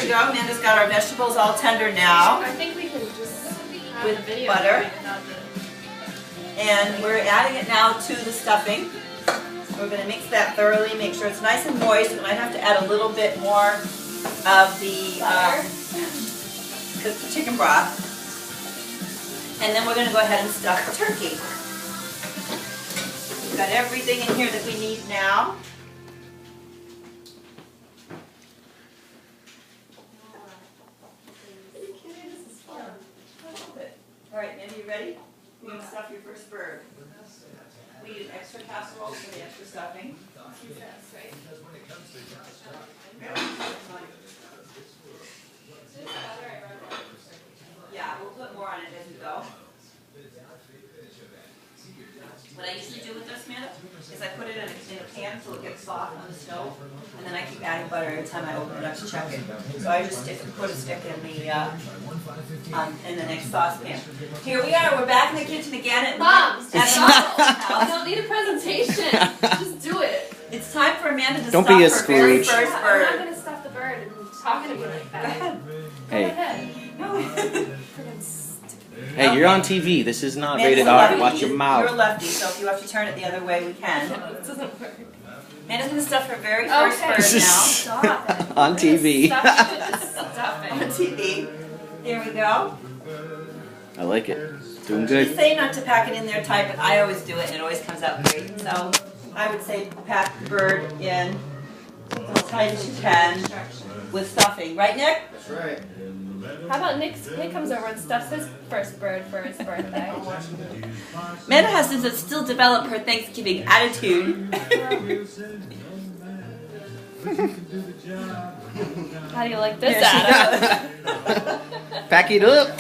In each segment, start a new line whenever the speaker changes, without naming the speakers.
to go. Amanda's got our vegetables all tender now.
I think we can just
with butter. And we're adding it now to the stuffing. We're going to mix that thoroughly, make sure it's nice and moist. We might have to add a little bit more of the chicken broth. And then we're going to go ahead and stuff the turkey. We've got everything in here that we need now. All right, Mandy, you ready? You're going to stuff your first bird. We use extra casserole for the extra stuffing.
That's right.
Yeah, we'll put more on it as we go. What I usually do with this, Amanda, is I put it in a pan so it gets soft on the stove, and then I keep adding butter every time I open it up to check it. So I just put a stick in the next saucepan. Here we are. We're back in the kitchen again.
Mom,
stop!
I don't need a presentation. Just do it.
It's time for Amanda to
Don't
stuff
be a
her very
Scrooge.
first
I'm
bird.
not going to stuff the bird and talking to me like that.
Go ahead.
Hey,
Go ahead.
No.
hey, you're on TV. This is not
Amanda's
rated
a
R.
lefty.
Watch your
You're a
mouth.
lefty, so if you have to turn it the other way, we can.
This doesn't work.
Amanda's going to stuff her very first bird now.
Stop it.
On TV.
Stop it.
On TV. There we go.
I like it. Doing
They
good.
say not to pack it in there tight, but I always do it, and it always comes out great. So I would say pack the bird in as tight as you can with stuffing. Right, Nick?
That's right.
How about Nick comes over and stuffs his first bird for his birthday?
Amanda has to still develop her Thanksgiving attitude.
How do you like this,
Here she
Adam?
goes.
Pack it up.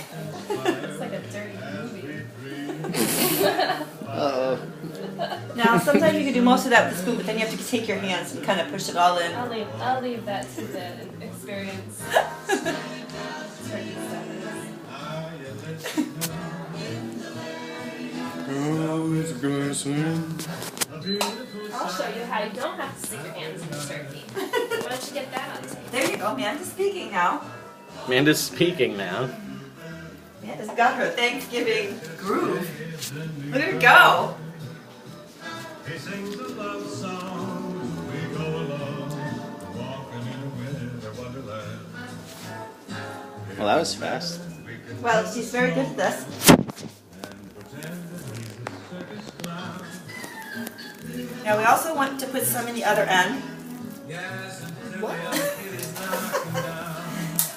It's like a dirty movie.
Uh-oh.
Now, sometimes you can do most of that with the spoon, but then you have to take your hands and kind of push it all in.
I'll leave that to the experience. Turkey I'll show you how you don't have to stick your hands in the turkey. Why don't you get that on tape?
There you go, Amanda's speaking now.
Amanda's speaking now.
Amanda's got her Thanksgiving groove. Look at her go.
He sings a love song, we go along, walking in a winter wonderland.
Well, that was fast.
Well, she's very good at this. Now we also want to put some in the other end. What?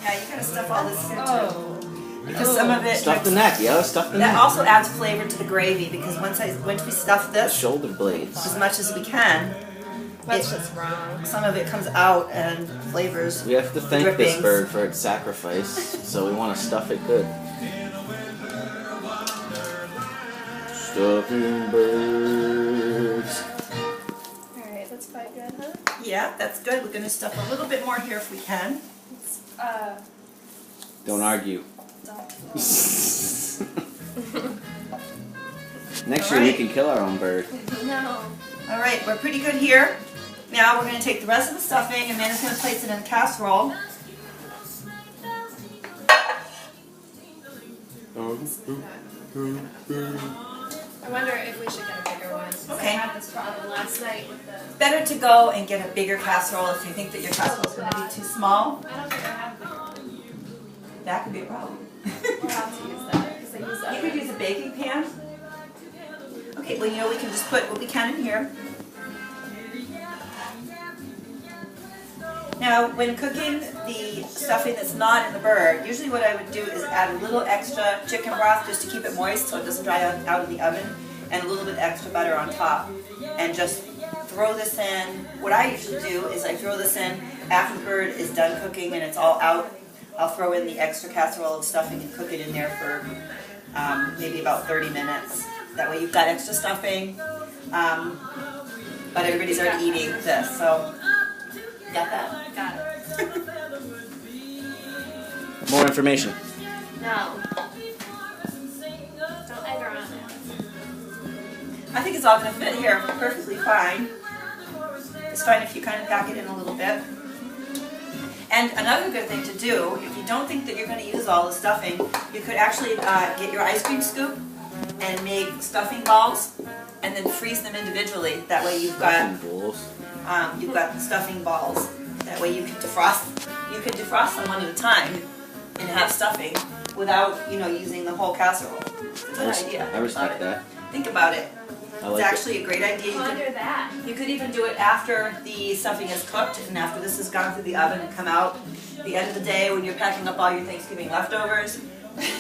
Yeah, you gotta stuff all this in too. Because some of it,
Stuff the neck, yo. Stuff the
that
neck.
also adds flavor to the gravy. Because once we stuff
The
this
shoulder blades.
as much as we can,
That's just wrong.
some of it comes out and flavors.
We have to thank this
drippings.
bird for its sacrifice, so we want to stuff it good. Stuffing birds.
Alright, that's quite good, huh?
Yeah, that's good. We're gonna stuff a little bit more here if we can.
It's,
Don't argue. Next year we can kill our own bird.
no.
All right, we're pretty good here. Now we're gonna take the rest of the stuffing and Amanda's gonna place it in a casserole.
I wonder if we should get a bigger one.
Okay.
I had this problem last night with the...
Better to go and get a bigger casserole if you think that your casserole is going to be too small.
I don't think I have a bigger one.
That could be a problem.
We'll have to use that because I use that.
You could use a baking pan. Okay, well, you know, we can just put what we can in here. Now, when cooking the stuffing that's not in the bird, usually what I would do is add a little extra chicken broth just to keep it moist so it doesn't dry out in the oven, and a little bit extra butter on top. And just throw this in. What I usually do is I throw this in after the bird is done cooking and it's all out. I'll throw in the extra casserole of stuffing and cook it in there for maybe about 30 minutes. That way you've got extra stuffing, but everybody's already eating this, so got that?
Got it.
More information.
No. Don't egg her on it.
I think it's all going to fit here perfectly fine. It's fine if you kind of pack it in a little bit. And another good thing to do, if you don't think that you're going to use all the stuffing, you could actually get your ice cream scoop and make stuffing balls and then freeze them individually. That way you've got stuffing balls. That way you can defrost. You can defrost them one at a time and have stuffing without, using the whole casserole. It's a good idea.
I respect that.
Think about it.
I
It's
like
actually a great idea.
Ponder that.
You could even do it after the stuffing is cooked and after this has gone through the oven and come out. At the end of the day, when you're packing up all your Thanksgiving leftovers,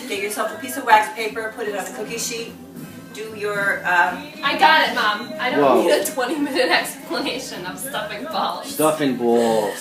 get yourself a piece of wax paper, put it on a cookie sheet, do your
I got it, Mom. I don't
Whoa.
need a 20-minute explanation of stuffing balls.
Stuffing balls.